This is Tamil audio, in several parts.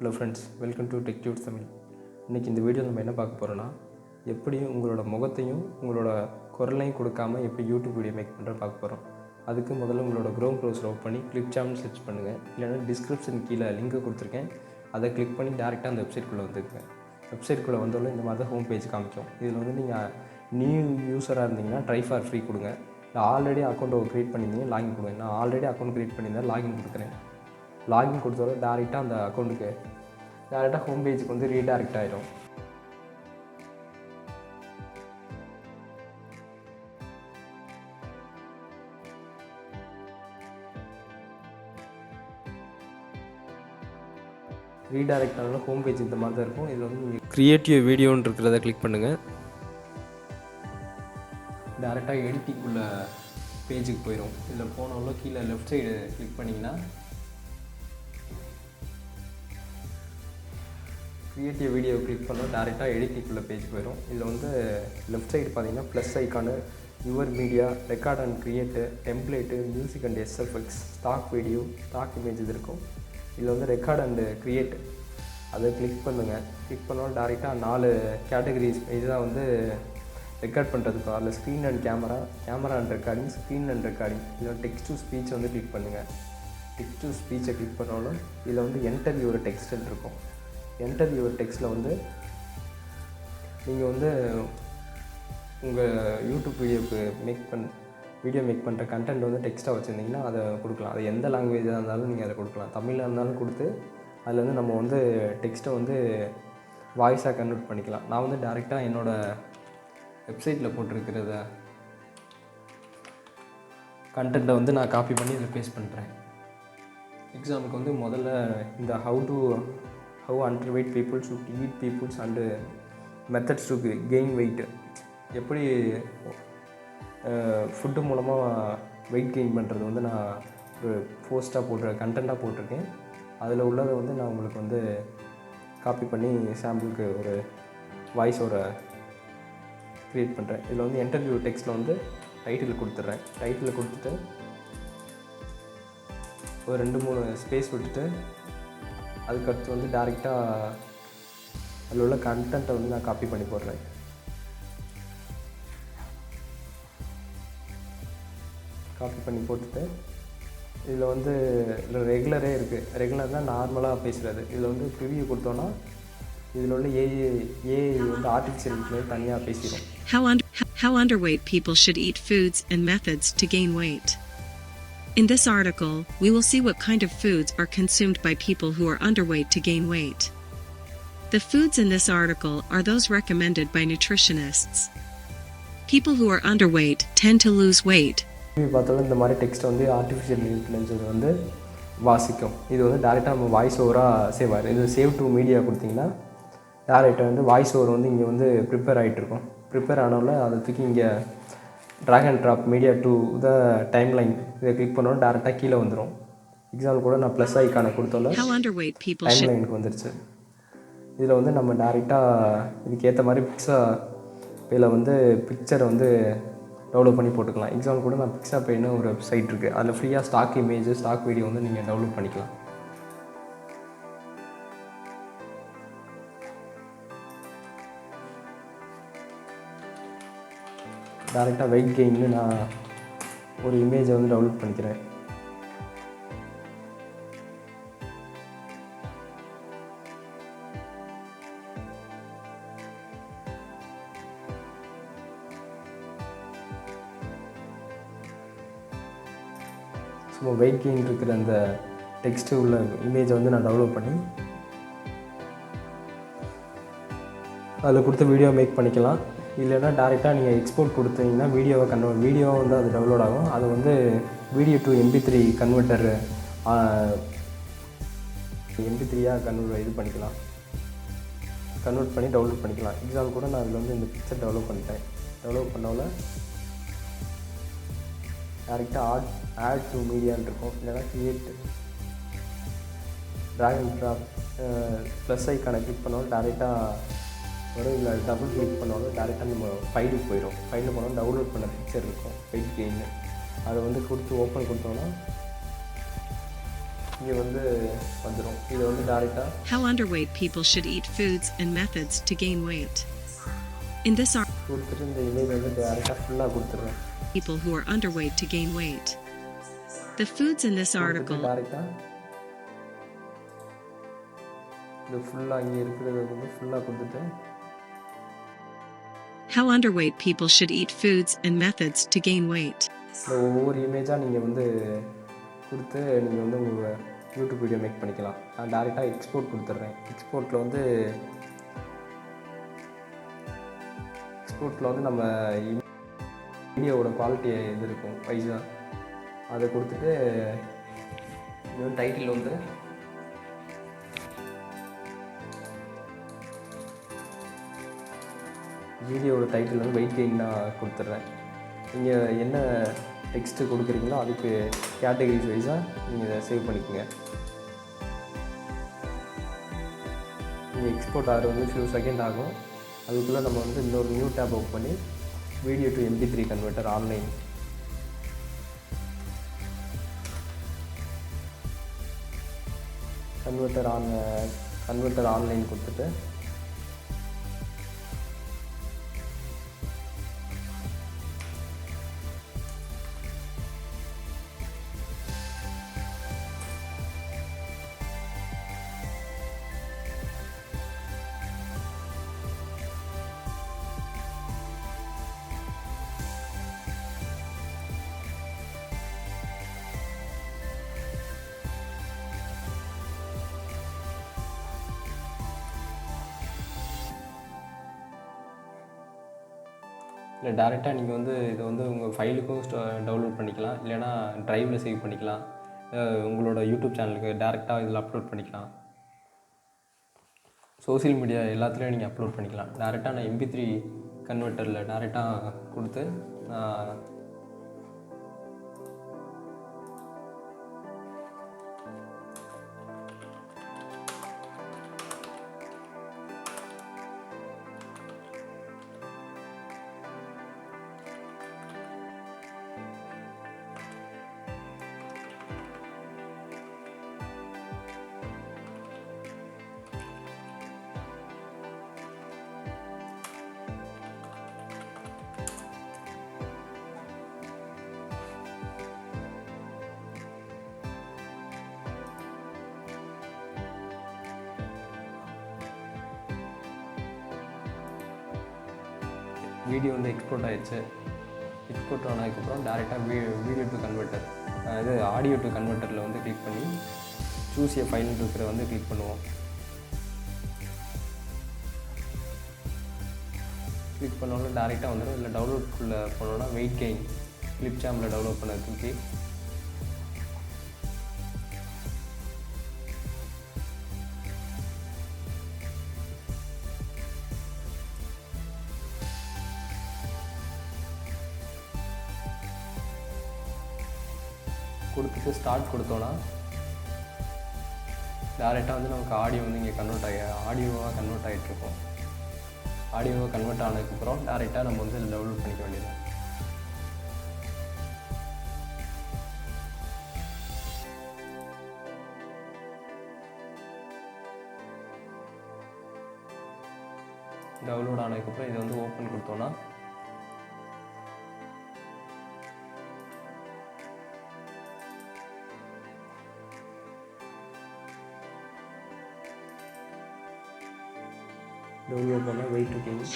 Hello friends, welcome to clipchamp. இன்றைக்கி இந்த வீடியோ நம்ம என்ன பார்க்க போகிறோன்னா, எப்படி உங்களோட முகத்தையும் உங்களோட குரலையும் கொடுக்காமல் எப்படி யூடியூப் வீடியோ மேக் பண்ணுற பார்க்க போகிறோம். அதுக்கு முதல்ல உங்களோட க்ரோம் ப்ரௌசர் ஓப்பன் பண்ணி clipchamp சர்ச் பண்ணுங்கள். இல்லைனா டிஸ்கிரிப்ஷன் கீழே லிங்க்கை கொடுத்துருக்கேன், அதை கிளிக் பண்ணி டேரெக்டாக அந்த வெப்சைட்குள்ளே வந்துருங்க. வெப்சைட்குள்ளே வந்தாலும் இந்த மாதிரி தான் ஹோம் பேஜ் காமிக்கும். இதில் வந்து நீங்கள் நியூ யூஸராக இருந்தீங்கன்னா ட்ரை ஃபார் ஃப்ரீ கொடுங்க. இல்லை ஆல்ரெடி அக்கௌண்ட்டை க்ரியேட் பண்ணியிருந்தீங்க லாகின் கொடுங்க. நான் ஆல்ரெடி அக்கௌண்ட் க்ரியேட் பண்ணியிருந்தேன், லாகின் கொடுக்குறேன். லாகின் கொடுத்தோட டேரெக்டாக அந்த அக்கௌண்ட்டுக்கு டேரெக்டாக ஹோம் பேஜுக்கு வந்து ரீடைரக்ட் ஆகிடும். ரீடைரக்ட் ஆனாலும் ஹோம் பேஜ் இந்த மாதிரி தான் இருக்கும். இதில் வந்து நீங்கள் க்ரியேட்டிவ் வீடியோன்னு இருக்கிறத கிளிக் பண்ணுங்கள். டேரெக்டாக எடிட்டிங்குள்ள பேஜுக்கு போயிடும். இதில் போனாலும் கீழே லெஃப்ட் சைடு கிளிக் பண்ணிங்கன்னா க்ரியேட்டிவ் வீடியோ கிளிக் பண்ணால் டேரெக்டாக எடிட்டிங்குள்ள பேஜ் போயிடும். இதில் வந்து லெஃப்ட் சைடு பார்த்தீங்கன்னா plus icon, your media, record and create, template, music and SFX, stock video, stock image இது இருக்கும். இதில் வந்து ரெக்கார்ட் அண்டு க்ரியேட் அதை கிளிக் பண்ணுங்கள். கிளிக் பண்ணாலும் டேரெக்டாக 4 கேட்டகரிஸ் இதுதான் வந்து ரெக்கார்ட் பண்ணுறதுக்கு. அதில் screen and camera and recording, screen and recording. இதில் டெக்ஸ்ட் டு ஸ்பீச் வந்து கிளிக் பண்ணுங்கள். டெக்ஸ்ட் டு ஸ்பீச்சை கிளிக் பண்ணாலும் இதில் வந்து என்டர் யுவர் டெக்ஸ்ட்னு இருக்கும். என்டர் யுவர் டெக்ஸ்ட்டில் வந்து நீங்கள் வந்து உங்கள் யூடியூப் வீடியோக்கு வீடியோ மேக் பண்ணுற கண்டென்ட் வந்து டெக்ஸ்ட்டாக வச்சுருந்தீங்கன்னா அதை கொடுக்கலாம். அது எந்த லாங்குவேஜாக இருந்தாலும் நீங்கள் அதை கொடுக்கலாம். தமிழாக இருந்தாலும் கொடுத்து அதில் வந்து நம்ம வந்து டெக்ஸ்ட்டை வந்து வாய்ஸாக கன்வெர்ட் பண்ணிக்கலாம். நான் வந்து டேரெக்டாக என்னோடய வெப்சைட்டில் போட்டிருக்கிறத கண்டென்ட்டை வந்து நான் காப்பி பண்ணி இதில் பேஸ்ட் பண்ணுறேன். எக்ஸாம்பிளுக்கு வந்து முதல்ல இந்த how underweight people should eat peoples and methods to gain weight, எப்படி ஃபுட்டு மூலமாக வெயிட் கெயின் பண்ணுறது வந்து நான் ஒரு போஸ்ட்டாக கண்டென்ட்டாக போட்டிருக்கேன். அதில் உள்ளதை வந்து நான் உங்களுக்கு வந்து காப்பி பண்ணி சாம்பிளுக்கு ஒரு வாய்ஸோட க்ரியேட் பண்ணுறேன். இதில் வந்து இன்டர்வியூ டெக்ஸ்ட்டில் வந்து டைட்டில் கொடுத்துட்றேன். டைட்டில் கொடுத்துட்டு ஒரு 2-3 ஸ்பேஸ் விட்டுட்டு அதுக்கடுத்து வந்து டேரெக்டாக அதில் உள்ள கண்டென்ட்டை வந்து நான் காப்பி பண்ணி போடுறேன். காப்பி பண்ணி போட்டுட்டு இதில் வந்து ரெகுலரே இருக்குது. ரெகுலர்னால் நார்மலாக பேசுகிறது. இதில் வந்து ப்ரிவியூ கொடுத்தோன்னா இதில் உள்ள ஏஐ வந்து ஆர்டிஃபிஷியல் இன்டெலிஜென்ஸ் தனியாக பேசிடும். How underweight people should eat foods and methods to gain weight. In this article, we will see what kind of foods are consumed by people who are underweight to gain weight. The foods in this article are those recommended by nutritionists. People who are underweight tend to lose weight. பார்த்தாலும் இந்த மாதிரி டெக்ஸ்ட் வந்து ஆர்டிஃபிஷியல் இன்டெலிஜென்ஸ் வந்து வாசிக்கும். இது வந்து டேரெக்டாக நம்ம வாய்ஸ் ஓவராக சேவ் ஆகிடும். இது சேவ் டு மீடியா கொடுத்திங்கன்னா டேரெக்டாக வந்து வாய்ஸ் ஓவர் வந்து இங்கே வந்து ப்ரிப்பேர் ஆகிட்டுருக்கும். ப்ரிப்பேர் ஆனவங்கள அதை தூக்கி இங்கே drag and drop media to the timeline இதை கிளிக் பண்ணோன்னா டேரெக்டாக கீழே வந்துடும். எக்ஸாம்பிள் கூட நான் ப்ளஸ் ஐக்கானை கொடுத்தோம்ல டைம் லைனுக்கு வந்துருச்சு. இதில் வந்து நம்ம டேரெக்டாக இதுக்கேற்ற மாதிரி இதில் வந்து பிக்சரை வந்து டவுன்லோட் பண்ணி போட்டுக்கலாம். எக்ஸாம்பிள் கூட நான் பிக்ஸாப்பேன்னு ஒரு வெப்சைட் இருக்குது. அதில் ஃப்ரீயாக ஸ்டாக் இமேஜ், ஸ்டாக் வீடியோ வந்து நீங்கள் டவுன்லோட் பண்ணிக்கலாம். டேரெக்டாக வெயிட் கெயின்னு நான் ஒரு இமேஜை வந்து டவுன்லோட் பண்ணிக்கிறேன். ஸோ வெயிட் கெயின் இருக்கிற அந்த டெக்ஸ்ட்டு உள்ள இமேஜை வந்து நான் டவுன்லோட் பண்ணி அதில் கொடுத்து வீடியோ மேக் பண்ணிக்கலாம். இல்லைன்னா டேரெக்டாக நீங்கள் எக்ஸ்போர்ட் கொடுத்தீங்கன்னா வீடியோ வந்து அது டவுன்லோட் ஆகும். அது வந்து வீடியோ டு MP3 கன்வெர்ட்டர் MP3யாக இது பண்ணிக்கலாம், கன்வெர்ட் பண்ணி டவுன்லோட் பண்ணிக்கலாம். எக்ஸாம்பிள் கூட நான் அதில் வந்து இந்த பிக்சர் டவுன்லோட் பண்ணிட்டேன். டவுன்லோட் பண்ணால டேரெக்டாக ஆட் டு மீடியான்னு இருக்கும். இல்லைனா create drag and drop plus ஐக்கானை கிளிக் பண்ணாலும் டேரெக்டாக வரும். இல்லை டபுள் கிளிக் பண்ணாலும் டேரெக்டாக நம்ம ஃபைலுக்கு போயிடும். ஃபைலில் போனாலும் டவுன்லோட் பண்ண பிக்சர் இருக்கும் வெயிட் கெயின். அதை வந்து கொடுத்து ஓப்பன் கொடுத்தோன்னா இங்கே வந்து வந்துடும். இது வந்து டேரெக்டாக How underweight people should eat foods and methods to gain weight. In this article, கொடுத்துட்டு இந்த இமேஜ் வந்து டேரெக்டாக ஃபுல்லாக கொடுத்துட்றேன். people who are underweight to gain weight. The foods in this article டேரெக்டாக இது ஃபுல்லாக இங்கே இருக்கிறது வந்து ஃபுல்லாக கொடுத்துட்டு How underweight people should eat foods and methods to gain weight. இந்த ஒவ்வொரு இமேஜாக நீங்கள் வந்து கொடுத்து நீங்கள் வந்து உங்கள் யூடியூப் வீடியோ மேக் பண்ணிக்கலாம். நான் டேரெக்டாக எக்ஸ்போர்ட் கொடுத்துட்றேன். எக்ஸ்போர்ட்டில் வந்து நம்ம வீடியோவோட குவாலிட்டி இது இருக்கும் வைஸாக அதை கொடுத்துட்டு இன்னும் டைட்டில் வந்து வீடியோவோட டைட்டில் வந்து வெயிட் கெயின் தான் கொடுத்துட்றேன். நீங்கள் என்ன டெக்ஸ்ட்டு கொடுக்குறீங்களோ அதுக்கு கேட்டகரிஸ் வைஸாக நீங்கள் இதை சேவ் பண்ணிக்கோங்க. நீங்கள் எக்ஸ்போர்ட் ஆகிறது வந்து ஃபியூ செகண்ட் ஆகும். அதுக்குள்ளே நம்ம வந்து இன்னொரு நியூ டேப் ஓப்பன் பண்ணி video to MP3 converter online converter online கொடுத்துட்டு இல்லை டேரெக்டாக நீங்கள் வந்து இதை வந்து உங்கள் ஃபைலுக்கும் டவுன்லோட் பண்ணிக்கலாம், இல்லைனா ட்ரைவில் சேவ் பண்ணிக்கலாம், உங்களோட யூடியூப் சேனலுக்கு டேரெக்டாக இதில் அப்லோட் பண்ணிக்கலாம். சோசியல் மீடியா எல்லாத்துலேயும் நீங்கள் அப்லோட் பண்ணிக்கலாம். டேரெக்டாக நான் MP3 கன்வெர்ட்டரில் டேரெக்டாக கொடுத்து வீடியோ வந்து எக்ஸ்போர்ட் ஆகிடுச்சு. எக்ஸ்போர்ட் ஆனதுக்கப்புறம் டேரெக்டாக வீடியோ டு கன்வெர்ட்டர் இது ஆடியோ டு கன்வெர்ட்டரில் வந்து கிளிக் பண்ணி சூஸ் ஏ ஃபைல்னு இருக்கிற வந்து கிளிக் பண்ணுவோம். கிளிக் பண்ணோன்னா டேரெக்டாக வந்துடும். இல்லை டவுன்லோட்குள்ளே போனோன்னா வெயிட் கெயின் clipchamp டவுன்லோட் பண்ணதுக்கு கொடுத்துட்டு ஸ்டார்ட் கொடுத்தோன்னா டேரெக்டாக வந்து நமக்கு ஆடியோ வந்து இங்கே ஆடியோவாக கன்வெர்ட் ஆகிட்ருக்கோம். ஆடியோவாக கன்வெர்ட் ஆனதுக்கப்புறம் டேரெக்டாக நம்ம வந்து டவுன்லோட் பண்ணிக்க வேண்டியது. டவுன்லோட் ஆனதுக்கப்புறம் இதை வந்து ஓப்பன் கொடுத்தோன்னா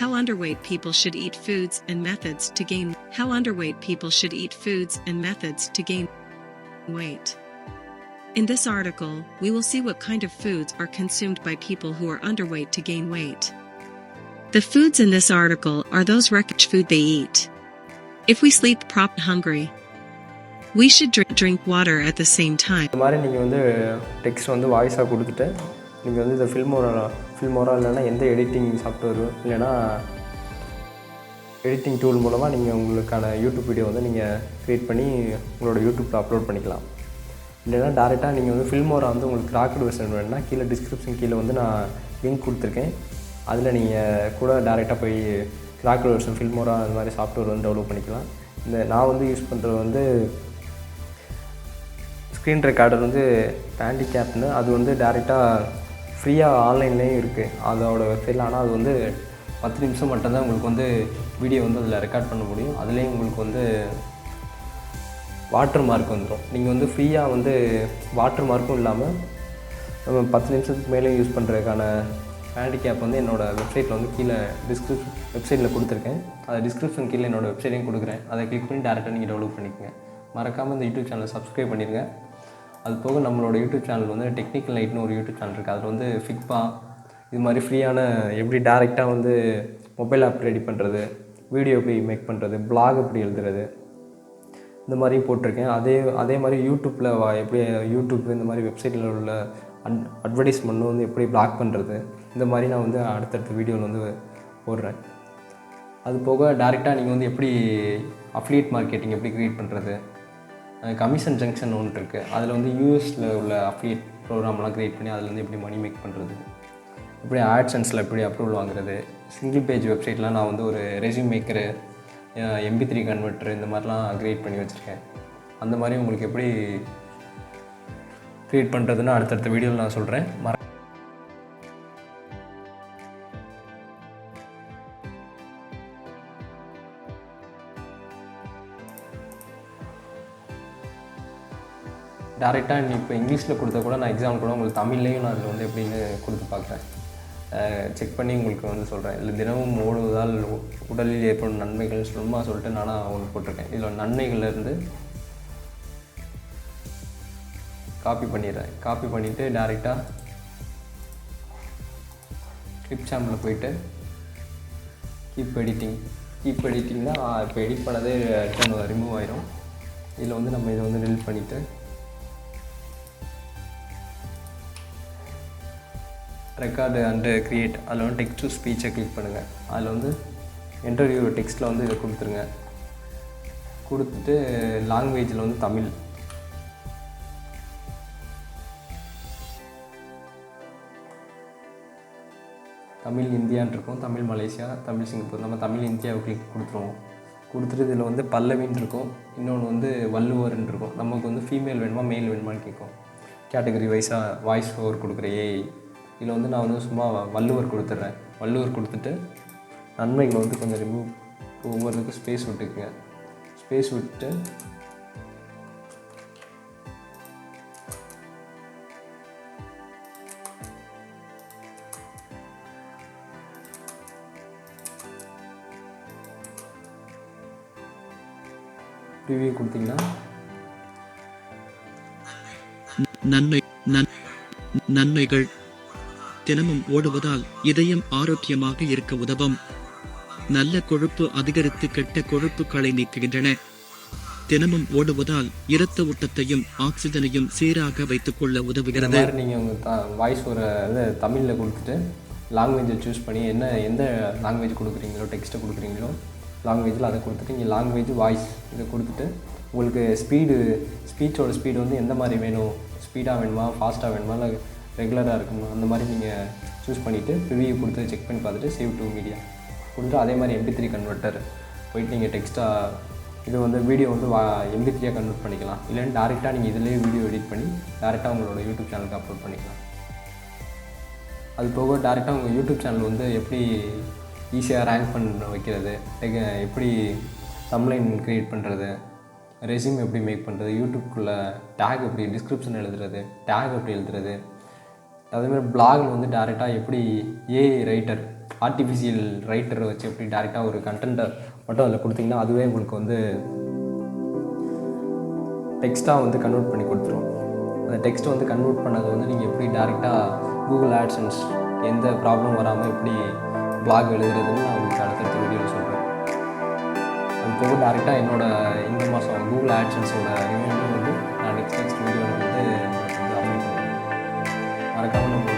How underweight people should eat foods and methods to gain. How underweight people should eat foods and methods to gain weight. In this article, we will see what kind of foods are consumed by people who are underweight to gain weight. The foods in this article are those wreckage food they eat. If we sleep hungry, we should drink water at the same time. இந்த மாதிரி நீங்கள் வந்து டெக்ஸ்ட் வந்து வாய்ஸாக கொடுத்துட்டு நீங்கள் வந்து இந்த ஃபில்மோரா இல்லைன்னா எந்த எடிட்டிங் சாஃப்ட்வேர் இல்லைன்னா எடிட்டிங் டூல் மூலமாக நீங்கள் உங்களுக்கான யூடியூப் வீடியோ வந்து நீங்கள் க்ரியேட் பண்ணி உங்களோட யூடியூப்பில் அப்லோட் பண்ணிக்கலாம். இல்லைன்னா டேரெக்டாக நீங்கள் வந்து ஃபில்மோரா வந்து உங்களுக்கு கிராக்டு வெர்ஷன் வேணுன்னா கீழே டிஸ்கிரிப்ஷன் கீழே வந்து நான் லிங்க் கொடுத்துருக்கேன். அதில் நீங்கள் கூட டேரெக்டாக போய் கிராக்டு வெர்ஷன் ஃபில்மோரா அந்த மாதிரி சாஃப்ட்வேர் வந்து டெவலப் பண்ணிக்கலாம். இந்த நான் வந்து யூஸ் பண்ணுறது வந்து ஸ்க்ரீன் ரெக்கார்டர் வந்து ஹேண்டிகேப்னு, அது வந்து டேரெக்டாக ஃப்ரீயாக ஆன்லைன்லேயும் இருக்குது அதோட வெப்சைட்டில். ஆனால் அது வந்து 10 நிமிஷம் மட்டும்தான் உங்களுக்கு வந்து வீடியோ வந்து அதில் ரெக்கார்ட் பண்ண முடியும். அதுலேயும் உங்களுக்கு வந்து வாட்டர் மார்க் வந்துடும். நீங்கள் வந்து ஃப்ரீயாக வந்து வாட்டர் மார்க்கும் இல்லாமல் நம்ம 10 நிமிஷத்துக்கு மேலே யூஸ் பண்ணுறதுக்கான ஹேண்டிகேப் வந்து என்னோடய வெப்சைட்டில் வந்து கீழே வெப்சைட்டில் கொடுத்துருக்கேன். அதை டிஸ்கிரிப்ஷன் கீழே என்னோடய வெப்சைட்டையும் கொடுக்குறேன். அதை கிளிக் பண்ணி டேரெக்டாக நீங்கள் டெவலப் பண்ணிக்கோங்க. மறக்காமல் இந்த யூடியூப் சேனலை சப்ஸ்கிரைப் பண்ணிடுங்க. அது போக நம்மளோட யூடியூப் சேனல் வந்து டெக்னிக்கல் லைட்னு ஒரு யூடியூப் சேனல் இருக்குது. அதில் வந்து ஃபிக்பா இது மாதிரி ஃப்ரீயான எப்படி டேரெக்டாக வந்து மொபைல் ஆப் ரெடி பண்ணுறது, வீடியோ எப்படி மேக் பண்ணுறது, பிளாக் எப்படி எழுதுறது, இந்த மாதிரியும் போட்டிருக்கேன். அதே மாதிரி யூடியூப்பில் எப்படி யூடியூப் இந்த மாதிரி வெப்சைட்டில் உள்ள அட்வர்டைஸ்மெண்ட்டும் வந்து எப்படி பிளாக் பண்ணுறது, இந்த மாதிரி நான் வந்து அடுத்தடுத்த வீடியோவில் வந்து போடுறேன். அது போக டேரெக்டாக நீங்கள் வந்து எப்படி அஃபிலியேட் மார்க்கெட்டிங் எப்படி க்ரியேட் பண்ணுறது, கமிஷன் ஜங்ஷன் ஒன்று இருக்குது. அதில் வந்து யூஎஸில் உள்ள அஃபிலியேட் ப்ரோக்ராம்லாம் க்ரியேட் பண்ணி அதில் வந்து எப்படி மணி மேக் பண்ணுறது, எப்படி ஆட்சன்ஸில் எப்படி அப்ரூவல் வாங்குறது, சிங்கிள் பேஜ் வெப்சைட்லாம் நான் வந்து ஒரு ரெஸ்யூம் மேக்கரு, MP3 கன்வெர்ட்டர் இந்த மாதிரிலாம் க்ரியேட் பண்ணி வச்சுருக்கேன். அந்த மாதிரி உங்களுக்கு எப்படி க்ரியேட் பண்ணுறதுன்னு அடுத்தடுத்த வீடியோவில் நான் சொல்கிறேன். டேரெக்டாக இப்போ இங்கிலீஷில் கொடுத்தா கூட நான் எக்ஸாம் கூட உங்களுக்கு தமிழ்லேயும் நான் அதில் வந்து எப்படின்னு கொடுத்து பார்க்குறேன். செக் பண்ணி உங்களுக்கு வந்து சொல்கிறேன். இல்லை தினமும் ஓடுவதால் உடலில் ஏற்படும் நன்மைகள் சும்மா சொல்லிட்டு நானாக ஒன்று போட்டிருக்கேன். இதில் நன்மைகள்லேருந்து காப்பி பண்ணிடுறேன். காப்பி பண்ணிவிட்டு டேரெக்டாக clipchamp போயிட்டு கீப் எடிட்டிங்னா இப்போ எடிட் பண்ணதே ரிமூவ் ஆயிரும். இதில் வந்து நம்ம இதை வந்து டெலிட் பண்ணிவிட்டு ரெக்கார்டு அண்டு க்ரியேட் அதில் வந்து டெக்ஸ்ட் டு ஸ்பீச்சை கிளிக் பண்ணுங்கள். அதில் வந்து இன்டர்வியூ டெக்ஸ்ட்டில் வந்து இதை கொடுத்துருங்க. கொடுத்துட்டு லாங்குவேஜில் வந்து தமிழ், இந்தியான்னு இருக்கும், தமிழ் மலேசியா, தமிழ் சிங்கப்பூர். நம்ம தமிழ் இந்தியாவை கிளிக் கொடுத்துருவோம். கொடுத்துட்டு இதில் வந்து பல்லவின்னு இருக்கும், இன்னொன்று வந்து வள்ளுவர்ன்னு இருக்கும். நமக்கு வந்து ஃபீமேல் வேணுமா மேல் வேணுமான்னு கேட்கும். கேட்டகரி வைஸாக வாய்ஸ் ஓவர் கொடுக்குற ஏஐ. இதில் வந்து நான் வந்து சும்மா வள்ளுவர் கொடுத்துட்றேன். வள்ளுவர் கொடுத்துட்டு நன்மைகளை வந்து கொஞ்சம் ரிமூவ், ஒவ்வொருக்கும் ஸ்பேஸ் விட்டுக்குங்க. ஸ்பேஸ் விட்டு ரிவ்யூ கொடுத்தீங்கன்னா நன்மைகள் தினமும் ஓடுவதால் இதயம் ஆரோக்கியமாக இருக்க உதவும். நல்ல கொழுப்பு அதிகரித்து கெட்ட கொழுப்புகளை நீக்குகின்றன. தினமும் ஓடுவதால் இரத்த ஓட்டத்தையும் ஆக்சிஜனையும் சீராக வைத்துக் கொள்ள உதவுகிறது. நீங்கள் உங்கள் வாய்ஸ் ஒரு தமிழில் கொடுத்துட்டு லாங்குவேஜை சூஸ் பண்ணி எந்த லாங்குவேஜ் கொடுக்குறீங்களோ, டெக்ஸ்ட்டை கொடுக்குறீங்களோ லாங்குவேஜில் அதை கொடுத்துட்டு இங்கே லாங்குவேஜ் வாய்ஸ் இதை கொடுத்துட்டு உங்களுக்கு ஸ்பீச்சோட ஸ்பீடு வந்து எந்த மாதிரி வேணும், ஸ்பீடாக வேணுமா, ஃபாஸ்ட்டாக வேணுமா, இல்லை ரெகுலராக இருக்குமா, அந்த மாதிரி நீங்கள் சூஸ் பண்ணிவிட்டு ரிவ்யூ கொடுத்து செக் பண்ணி பார்த்துட்டு சேவ் டு மீடியா கொடுத்துட்டு அதே மாதிரி MP3 கன்வெர்ட்டர் போயிட்டு நீங்கள் டெக்ஸ்ட்டாக இது வந்து வீடியோ வந்து MP3 கன்வெர்ட் பண்ணிக்கலாம். இல்லைன்னு டேரெக்டாக நீங்கள் இதிலேயே வீடியோ எடிட் பண்ணி டேரெக்டாக உங்களோட யூடியூப் சேனலுக்கு அப்லோட் பண்ணிக்கலாம். அது போக டேரெக்டாக உங்கள் யூடியூப் சேனல் வந்து எப்படி ஈஸியாக ரேங்க் பண்ண வைக்கிறது, எப்படி தம்ப்லைன் க்ரியேட் பண்ணுறது, ரெஸ்யூம் எப்படி மேக் பண்ணுறது, யூடியூப்குள்ளே டேக் எப்படி டிஸ்கிரிப்ஷன் எழுதுறது, டேக் எப்படி எழுதுறது, அதேமாதிரி பிளாகில் வந்து டேரெக்டாக எப்படி ஏஐ ரைட்டர், ஆர்டிஃபிஷியல் ரைட்டரை வச்சு எப்படி டேரெக்டாக ஒரு கண்டென்ட்டை மட்டும் அதில் கொடுத்தீங்கன்னா அதுவே உங்களுக்கு வந்து டெக்ஸ்ட்டாக வந்து கன்வெர்ட் பண்ணி கொடுத்துரும். அந்த டெக்ஸ்ட்டை வந்து கன்வெர்ட் பண்ணது வந்து நீங்கள் எப்படி டேரெக்டாக கூகுள் ஆட்சன்ஸ் எந்த ப்ராப்ளம் வராமல் எப்படி பிளாக் எழுதுறதுன்னு நான் உங்களுக்கு அடுத்தடுத்த வீடியோவில் சொல்கிறேன். அது போக டேரெக்டாக இந்த மாதம் கூகுள் ஆட்சன்ஸோட ரிவ்யூ வந்து நான் நெக்ஸ்ட் வீடியோவில் வந்து உங்களுக்கு வந்து அப்லோட் பண்ணுவேன். மறக்காமல் நம்ம